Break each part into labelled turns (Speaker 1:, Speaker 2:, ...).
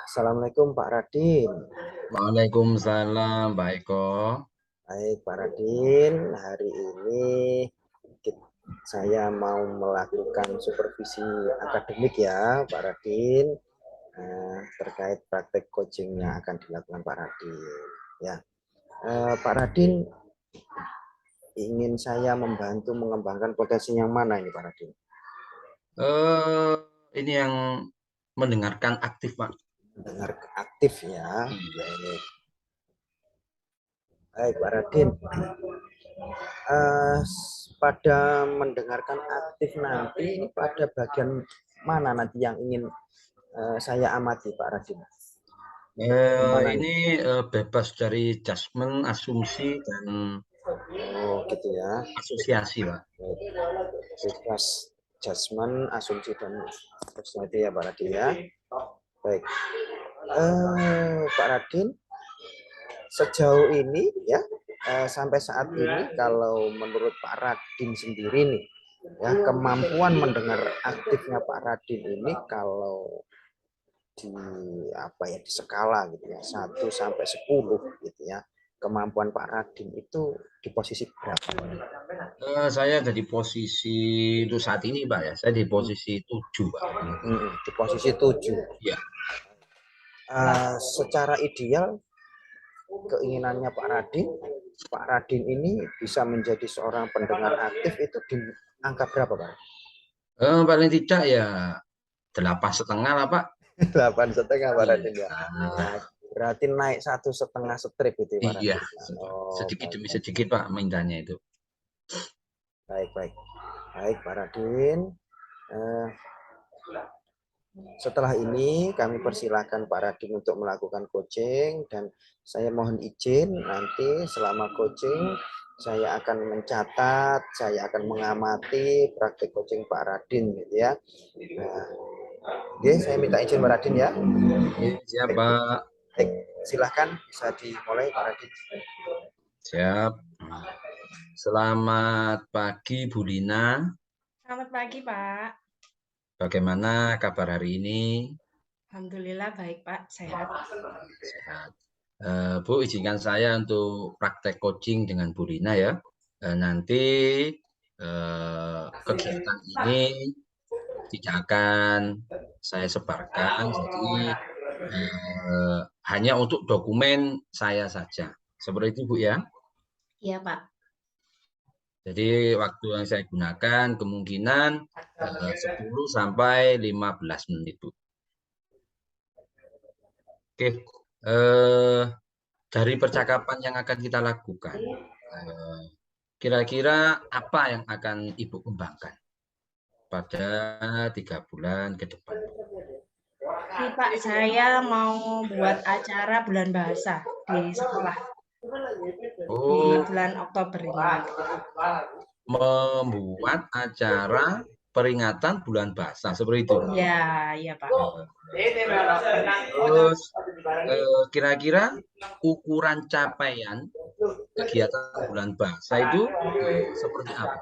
Speaker 1: Assalamualaikum Pak Radin.
Speaker 2: Waalaikumsalam, Pak Eko.
Speaker 1: Baik Pak Radin, hari ini saya mau melakukan supervisi akademik ya Pak Radin, terkait praktek coaching yang akan dilakukan Pak Radin. Ya, Pak Radin ingin saya membantu mengembangkan potensi yang mana ini Pak Radin?
Speaker 2: Ini yang mendengarkan aktif, Pak.
Speaker 1: Mendengar aktif ya.
Speaker 2: Iya.
Speaker 1: Baik Pak Radin. Pada mendengarkan aktif nanti ini pada bagian mana nanti yang ingin saya amati Pak Radin?
Speaker 2: Ini bebas dari judgement, asumsi, dan
Speaker 1: gitu ya.
Speaker 2: asosiasi, Pak.
Speaker 1: Bebas judgement, asumsi dan seterusnya itu ya Pak Radin ya. Baik. Pak Radin, sejauh ini ya sampai saat ini kalau menurut Pak Radin sendiri nih ya, kemampuan mendengar aktifnya Pak Radin ini kalau di skala gitu ya 1 sampai 10 gitu ya, kemampuan Pak Radin itu di posisi berapa?
Speaker 2: Saya ada di posisi untuk saat ini, Pak ya. Saya di posisi 7, Pak.
Speaker 1: Di posisi 7.
Speaker 2: Ya.
Speaker 1: Secara ideal keinginannya Pak Radin ini bisa menjadi seorang pendengar aktif itu di angka berapa Pak?
Speaker 2: Paling tidak ya 8,5 lah, Pak.
Speaker 1: 8,5 Pak Radin ya.
Speaker 2: Nah,
Speaker 1: Berarti naik 1,5 strip itu Pak
Speaker 2: iya,
Speaker 1: Radin.
Speaker 2: sedikit demi sedikit, Pak, mintanya itu.
Speaker 1: Baik Pak Radin. Setelah ini kami persilahkan Pak Radin untuk melakukan coaching, dan saya mohon izin nanti selama coaching saya akan mencatat, saya akan mengamati praktik coaching Pak Radin gitu ya. Nah, oke, saya minta izin Pak Radin ya.
Speaker 2: Siap, Pak.
Speaker 1: Baik, silahkan bisa dimulai Pak Radin.
Speaker 2: Siap. Selamat pagi, Bu Lina.
Speaker 3: Selamat pagi, Pak.
Speaker 2: Bagaimana kabar hari ini?
Speaker 3: Alhamdulillah baik, Pak. Sehat.
Speaker 2: Sehat. Bu, izinkan saya untuk praktek coaching dengan Bu Lina ya. Nanti kegiatan ini tidak akan saya sebarkan, jadi hanya untuk dokumen saya saja. Seperti itu, Bu ya?
Speaker 3: Iya, Pak.
Speaker 2: Jadi waktu yang saya gunakan kemungkinan 10 sampai 15 menit, Bu. Oke, dari percakapan yang akan kita lakukan, kira-kira apa yang akan Ibu kembangkan pada 3 bulan ke depan?
Speaker 3: Ini, Pak, saya mau buat acara bulan bahasa di sekolah di bulan Oktober ini.
Speaker 2: Membuat acara peringatan bulan bahasa, seperti itu?
Speaker 3: Iya, Pak.
Speaker 2: Terus kira-kira ukuran capaian kegiatan bulan bahasa itu seperti apa?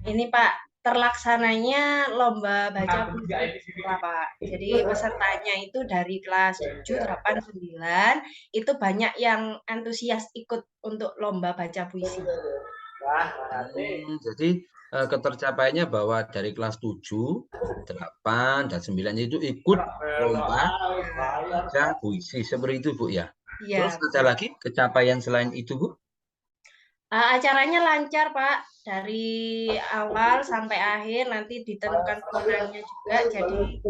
Speaker 3: Ini, Pak, terlaksananya lomba baca puisi, Pak. Jadi pesertanya itu dari kelas 7, 8, 9 itu banyak yang antusias ikut untuk lomba baca puisi.
Speaker 2: Jadi ketercapaiannya bahwa dari kelas 7, 8, dan 9 itu ikut lomba baca puisi, seperti itu, Bu ya?
Speaker 3: Iya.
Speaker 2: Terus ada lagi kecapaian selain itu, Bu?
Speaker 3: Acaranya lancar, Pak. Dari awal sampai akhir nanti ditentukan pemenangnya juga. Jadi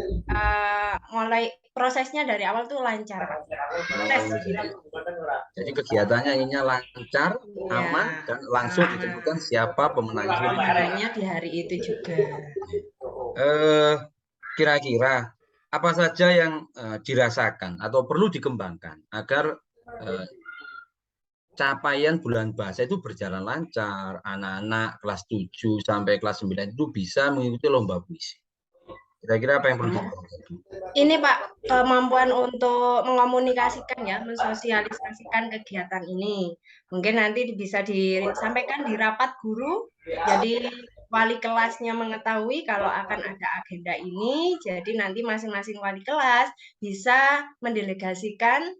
Speaker 3: mulai prosesnya dari awal tuh lancar, Pak.
Speaker 2: Jadi kegiatannya ininya lancar, aman, dan langsung ditentukan siapa pemenangnya.
Speaker 3: Pemenangnya di hari itu juga.
Speaker 2: Kira-kira apa saja yang dirasakan atau perlu dikembangkan agar capaian bulan bahasa itu berjalan lancar, anak-anak kelas 7 sampai kelas 9 itu bisa mengikuti lomba puisi? Kira-kira apa yang perlu dikembangkan?
Speaker 3: Ini, Pak, kemampuan untuk mengomunikasikan ya, mensosialisasikan kegiatan ini. Mungkin nanti bisa disampaikan di rapat guru, jadi wali kelasnya mengetahui kalau akan ada agenda ini, jadi nanti masing-masing wali kelas bisa mendelegasikan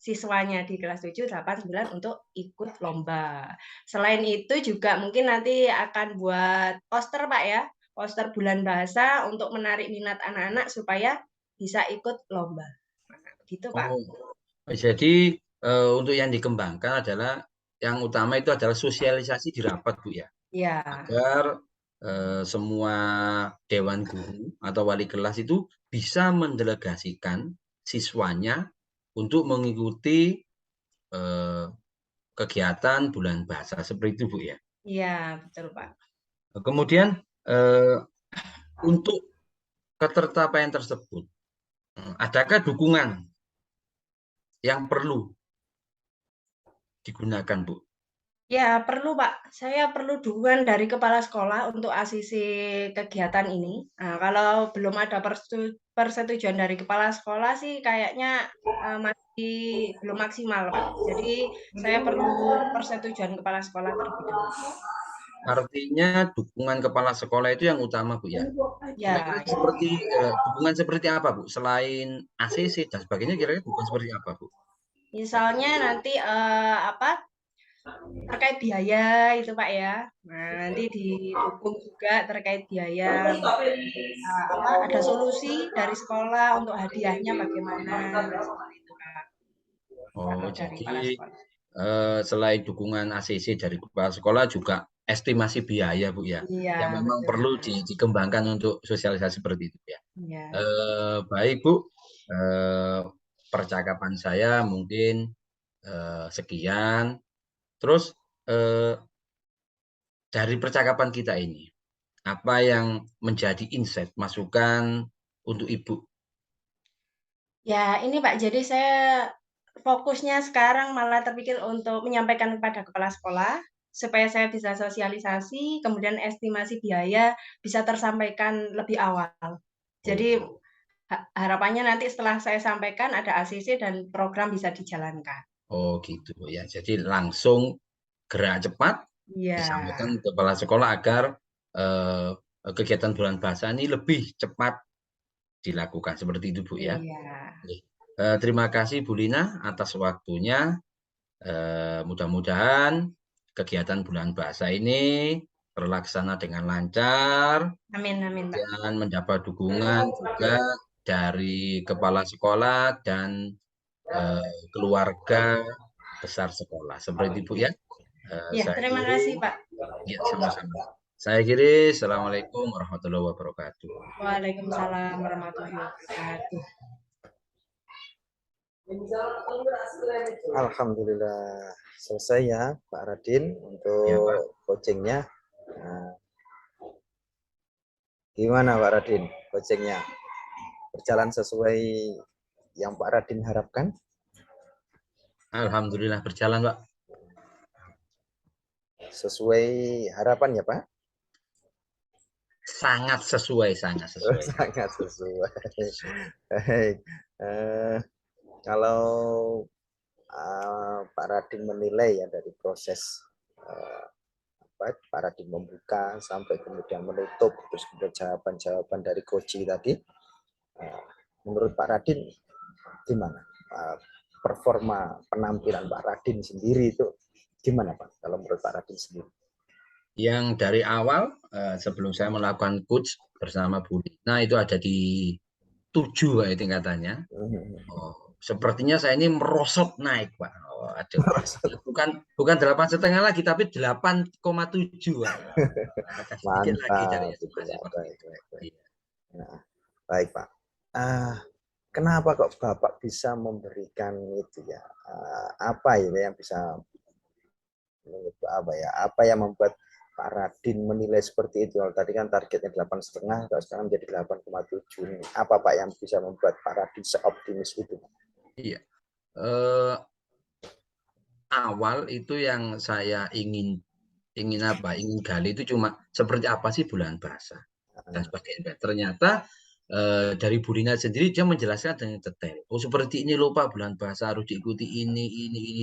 Speaker 3: siswanya di kelas 7, 8, 9 untuk ikut lomba. Selain itu juga mungkin nanti akan buat poster Pak ya, poster bulan bahasa untuk menarik minat anak-anak supaya bisa ikut lomba. Gitu Pak.
Speaker 2: Oh, jadi untuk yang dikembangkan adalah yang utama itu adalah sosialisasi di rapat Bu ya,
Speaker 3: Ya,
Speaker 2: agar semua dewan guru atau wali kelas itu bisa mendelegasikan siswanya untuk mengikuti kegiatan bulan bahasa seperti itu Bu ya.
Speaker 3: iya betul Pak.
Speaker 2: Kemudian untuk ketercapaian tersebut, adakah dukungan yang perlu digunakan Bu?
Speaker 3: Ya perlu Pak, saya perlu dukungan dari kepala sekolah untuk asisi kegiatan ini. Nah, kalau belum ada persetujuan dari kepala sekolah sih kayaknya masih belum maksimal Pak. Jadi saya perlu persetujuan kepala sekolah terlebih dahulu.
Speaker 2: Artinya dukungan kepala sekolah itu yang utama Bu ya. Kira-kira
Speaker 3: Ya,
Speaker 2: seperti dukungan seperti apa Bu? Selain ACC dan sebagainya, kira-kira dukungan seperti apa Bu?
Speaker 3: misalnya nanti terkait biaya itu Pak ya. Nah, nanti didukung juga terkait biaya. Ada solusi dari sekolah untuk hadiahnya bagaimana, seperti itu Kak,
Speaker 2: Oh,
Speaker 3: kalau dari kepala
Speaker 2: jadi
Speaker 3: sekolah.
Speaker 2: selain dukungan ACC dari kepala sekolah juga estimasi biaya Bu ya,
Speaker 3: Iya,
Speaker 2: yang memang
Speaker 3: betul.
Speaker 2: perlu dikembangkan untuk sosialisasi seperti itu ya.
Speaker 3: Iya.
Speaker 2: Baik Bu, percakapan saya mungkin sekian. Terus dari percakapan kita ini, apa yang menjadi insight, masukan untuk Ibu?
Speaker 3: Ya, ini Pak, jadi saya fokusnya sekarang malah terpikir untuk menyampaikan kepada kepala sekolah, supaya saya bisa sosialisasi, kemudian estimasi biaya bisa tersampaikan lebih awal. Jadi
Speaker 2: Oh,
Speaker 3: harapannya nanti setelah saya sampaikan ada ACC dan program bisa dijalankan.
Speaker 2: oh gitu ya. Jadi langsung gerak cepat
Speaker 3: Iya,
Speaker 2: disampaikan ke kepala sekolah agar kegiatan bulan bahasa ini lebih cepat dilakukan seperti itu Bu ya.
Speaker 3: iya.
Speaker 2: Terima kasih Bu Lina atas waktunya. Mudah-mudahan kegiatan bulan bahasa ini terlaksana dengan lancar
Speaker 3: Amin, amin, Pak.
Speaker 2: dan mendapat dukungan juga dari kepala sekolah dan keluarga besar sekolah. Seperti itu ya.
Speaker 3: Ya,
Speaker 2: Saya
Speaker 3: terima kasih,
Speaker 2: kiri,
Speaker 3: Pak.
Speaker 2: ya sama-sama. Saya kiri, Assalamualaikum warahmatullahi wabarakatuh.
Speaker 3: Waalaikumsalam warahmatullahi wabarakatuh.
Speaker 1: Alhamdulillah selesai ya Pak Radin untuk
Speaker 2: Ya, Pak.
Speaker 1: coachingnya. Nah, gimana Pak Radin coachingnya? Berjalan sesuai yang Pak Radin harapkan?
Speaker 2: Alhamdulillah berjalan, Pak.
Speaker 1: Sesuai harapan ya Pak?
Speaker 2: Sangat sesuai, sangat sesuai.
Speaker 1: Sangat sesuai. Baik. Kalau Pak Radin menilai ya dari proses Pak Radin membuka sampai kemudian menutup, terus kemudian jawaban-jawaban dari coaching tadi, menurut Pak Radin gimana performa penampilan Pak Radin sendiri itu gimana Pak kalau menurut Pak Radin sendiri?
Speaker 2: Yang dari awal sebelum saya melakukan coach bersama Bu Lina itu ada di 7 Pak tingkatannya. Oh, sepertinya saya ini merosot naik Pak. Oh, aduh. Bukan 8,5 lagi tapi 8,7 Pak. Sedikit lagi dari estimasi
Speaker 1: baik. Nah, baik Pak. Kenapa kok Bapak bisa memberikan itu ya? Apa ini yang bisa apa yang membuat Pak Radin menilai seperti itu? Tadi kan targetnya 8,5, kalau sekarang menjadi 8,7. Apa Pak yang bisa membuat Pak Radin seoptimis itu?
Speaker 2: Iya. Awal itu yang saya ingin gali itu cuma seperti apa sih bulan bahasa dan sebagainya. Ternyata dari Bu Lina sendiri dia menjelaskan dengan detail. Oh seperti ini loh Pak, bulan bahasa harus diikuti ini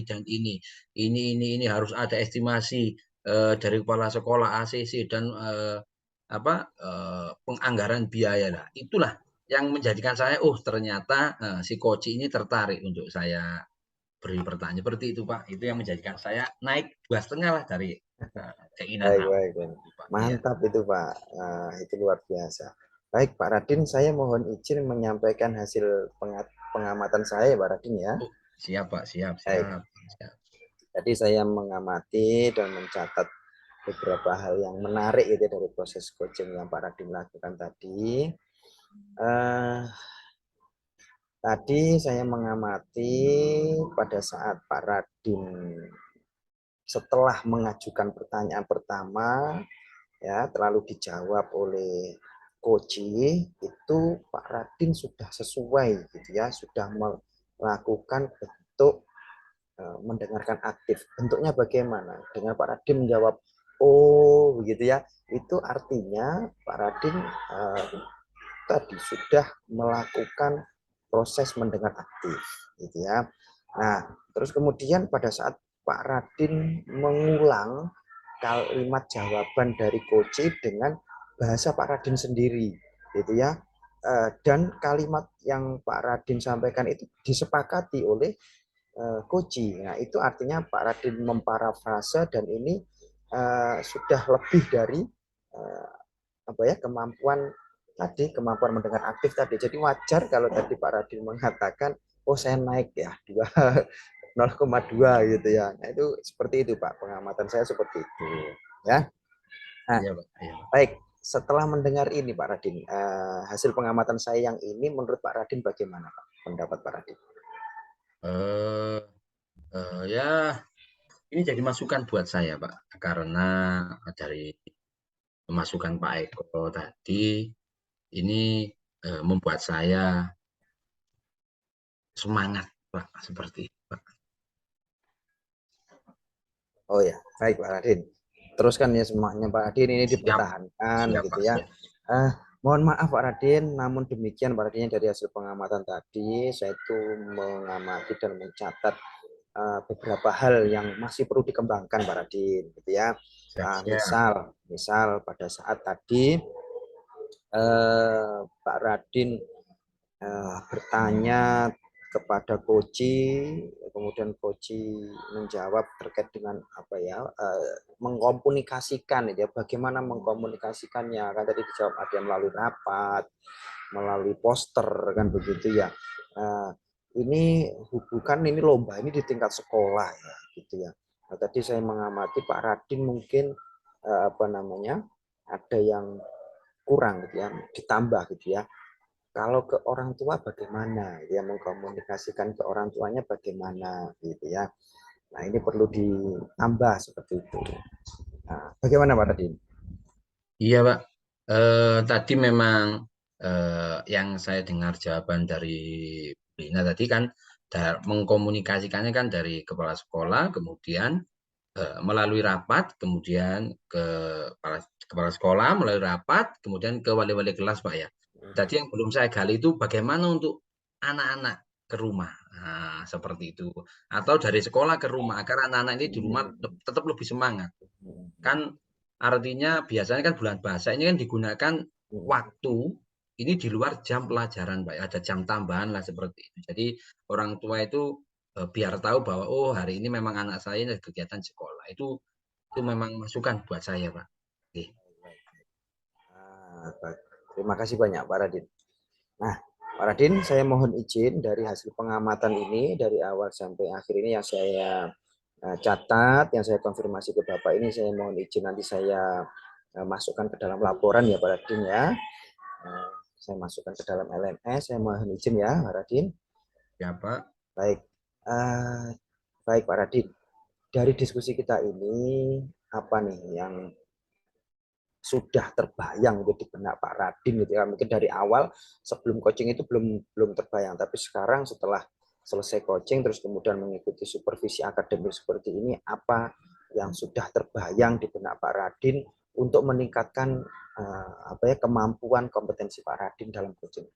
Speaker 2: dan ini harus ada estimasi dari kepala sekolah, ACC dan penganggaran biaya lah. Itulah yang menjadikan saya, oh ternyata si Koci ini tertarik untuk saya beri pertanyaan seperti itu Pak. Itu yang menjadikan saya naik 2,5 lah dari keinginan
Speaker 1: Baik,
Speaker 2: awal.
Speaker 1: baik, baik.
Speaker 2: Pak. Iya.
Speaker 1: Mantap itu Pak. Itu luar biasa. Baik Pak Radin, saya mohon izin menyampaikan hasil pengamatan saya Pak Radin ya.
Speaker 2: Oh, siap Pak, siap,
Speaker 1: Baik.
Speaker 2: siap, siap.
Speaker 1: Jadi saya mengamati dan mencatat beberapa hal yang menarik gitu dari proses coaching yang Pak Radin lakukan tadi. Tadi saya mengamati pada saat Pak Radin setelah mengajukan pertanyaan pertama, ya terlalu dijawab oleh Koji, itu Pak Radin sudah sesuai gitu ya, sudah melakukan bentuk mendengarkan aktif. Bentuknya bagaimana? Dengan Pak Radin menjawab oh begitu ya, itu artinya Pak Radin tadi sudah melakukan proses mendengar aktif gitu ya. Nah, terus kemudian pada saat Pak Radin mengulang kalimat jawaban dari Koji dengan bahasa Pak Radin sendiri gitu ya. Dan kalimat yang Pak Radin sampaikan itu disepakati oleh Koji. Nah, itu artinya Pak Radin memparafrase dan ini sudah lebih dari kemampuan mendengar aktif tadi. Jadi wajar kalau tadi Pak Radin mengatakan, oh saya naik ya 0,2 gitu ya. Nah, itu seperti itu Pak, pengamatan saya seperti itu ya. Nah,
Speaker 2: Iya, Pak. Iya, Pak.
Speaker 1: baik, setelah mendengar ini Pak Radin, hasil pengamatan saya yang ini menurut Pak Radin bagaimana Pak? Pendapat Pak Radin?
Speaker 2: Ya, ini jadi masukan buat saya Pak, karena dari masukan Pak Eko tadi ini membuat saya semangat Pak, seperti itu Pak.
Speaker 1: Oh ya, baik Pak Radin. Teruskan ya semuanya Pak Radin, ini
Speaker 2: Siap,
Speaker 1: dipertahankan
Speaker 2: siap
Speaker 1: gitu
Speaker 2: Pak,
Speaker 1: ya.
Speaker 2: siap.
Speaker 1: Mohon maaf Pak Radin, namun demikian Pak Radin dari hasil pengamatan tadi, saya itu mengamati dan mencatat beberapa hal yang masih perlu dikembangkan Pak Radin gitu ya.
Speaker 2: Siap, siap.
Speaker 1: Misal pada saat tadi Pak Radin bertanya kepada Koji, kemudian Koji menjawab terkait dengan apa ya, mengkomunikasikan ya, bagaimana mengkomunikasikannya, kan tadi dijawab ada yang melalui rapat, melalui poster kan begitu ya. Ini ini lomba ini di tingkat sekolah ya gitu ya. Nah, tadi saya mengamati Pak Radin mungkin ada yang kurang gitu ya, ditambah gitu ya. Kalau ke orang tua bagaimana? Dia mengkomunikasikan ke orang tuanya bagaimana gitu ya. Nah, ini perlu ditambah seperti itu. Nah, bagaimana Pak Radin?
Speaker 2: Iya Pak, tadi memang yang saya dengar jawaban dari Bina tadi kan mengkomunikasikannya kan dari kepala sekolah, kemudian melalui rapat, kemudian ke kepala sekolah, melalui rapat, kemudian ke wali-wali kelas Pak ya. Tadi yang belum saya gali itu bagaimana untuk anak-anak ke rumah, nah, seperti itu. Atau dari sekolah ke rumah, agar anak-anak ini di rumah tetap lebih semangat. Kan artinya biasanya kan bulan bahasa ini kan digunakan waktu ini di luar jam pelajaran Pak. Ada jam tambahan lah seperti itu. Jadi orang tua itu biar tahu bahwa oh hari ini memang anak saya ada kegiatan sekolah. Itu memang masukan buat saya Pak. Oke.
Speaker 1: Terima kasih banyak Pak Radin. Nah, Pak Radin, saya mohon izin dari hasil pengamatan ini dari awal sampai akhir ini yang saya catat, yang saya konfirmasi ke Bapak ini, saya mohon izin nanti saya masukkan ke dalam laporan ya Pak Radin ya. Saya masukkan ke dalam LMS, saya mohon izin ya Pak Radin.
Speaker 2: Ya Pak.
Speaker 1: Baik, baik Pak Radin. Dari diskusi kita ini, apa nih yang sudah terbayang gitu di benak Pak Radin gitu ya. Mungkin dari awal sebelum coaching itu belum terbayang, tapi sekarang setelah selesai coaching terus kemudian mengikuti supervisi akademik seperti ini, apa yang sudah terbayang di benak Pak Radin untuk meningkatkan kemampuan kompetensi Pak Radin dalam coaching?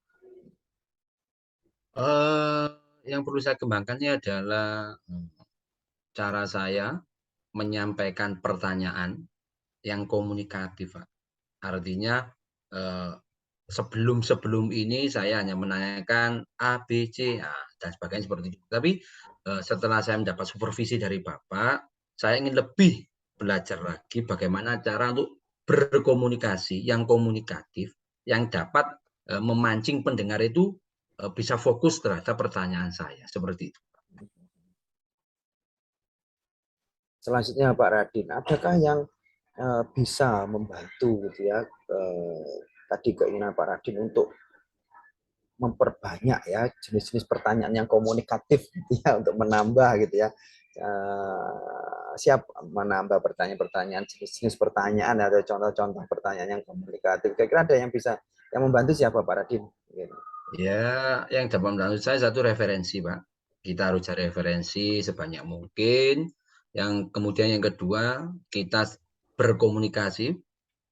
Speaker 2: Yang perlu saya kembangkannya adalah cara saya menyampaikan pertanyaan yang komunikatif, Pak. Artinya sebelum ini saya hanya menanyakan A, B, C, dan sebagainya seperti itu. Tapi setelah saya mendapat supervisi dari Bapak, saya ingin lebih belajar lagi bagaimana cara untuk berkomunikasi yang komunikatif, yang dapat memancing pendengar itu bisa fokus terhadap pertanyaan saya, seperti itu.
Speaker 1: Selanjutnya Pak Radin, adakah yang bisa membantu gitu ya tadi keinginan Pak Radin untuk memperbanyak ya jenis-jenis pertanyaan yang komunikatif gitu ya, untuk menambah gitu ya, siap menambah pertanyaan-pertanyaan, jenis-jenis pertanyaan atau contoh-contoh pertanyaan yang komunikatif. Kira-kira ada yang bisa yang membantu siapa Pak Radin? Gitu.
Speaker 2: Ya, yang dapat membantu saya satu referensi, Pak. Kita harus cari referensi sebanyak mungkin. Yang kemudian yang kedua, kita berkomunikasi,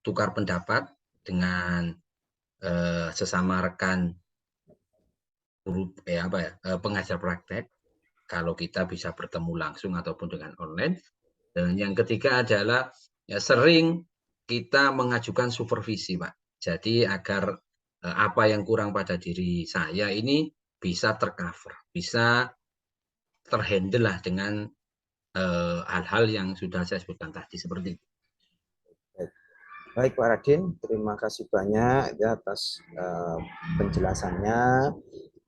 Speaker 2: tukar pendapat dengan sesama rekan pengajar praktek. Kalau kita bisa bertemu langsung ataupun dengan online. Dan yang ketiga adalah ya sering kita mengajukan supervisi, Pak. Jadi agar apa yang kurang pada diri saya ini bisa tercover, bisa terhandle lah dengan hal-hal yang sudah saya sebutkan tadi seperti itu.
Speaker 1: Baik Pak Radin, terima kasih banyak ya atas penjelasannya.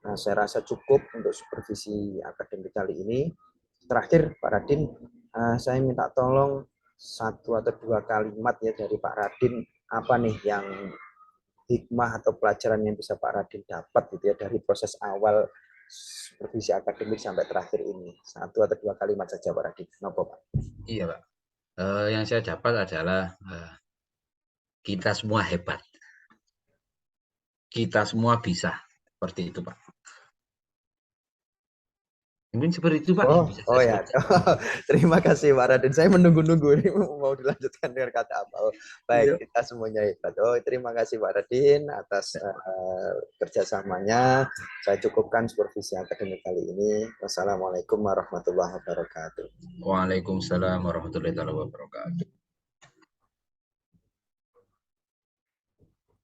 Speaker 1: Nah, saya rasa cukup untuk supervisi akademik kali ini. Terakhir Pak Radin, saya minta tolong 1 atau 2 kalimat ya dari Pak Radin, apa nih yang hikmah atau pelajaran yang bisa Pak Radin dapat gitu ya dari proses awal supervisi akademik sampai terakhir ini. 1 atau 2 kalimat saja Pak Radin. Nopo Pak?
Speaker 2: Iya Pak. Yang saya dapat adalah kita semua hebat. Kita semua bisa. Seperti itu Pak. Mungkin seperti itu Pak.
Speaker 1: Oh ya, terima kasih Pak Radin. Saya menunggu-nunggu ini mau dilanjutkan dengan kata apa. Baik, kita semuanya hebat. Terima kasih Pak Radin atas kerjasamanya. Saya cukupkan supervisi akademik kali ini. Wassalamualaikum warahmatullahi wabarakatuh.
Speaker 2: Waalaikumsalam warahmatullahi wabarakatuh.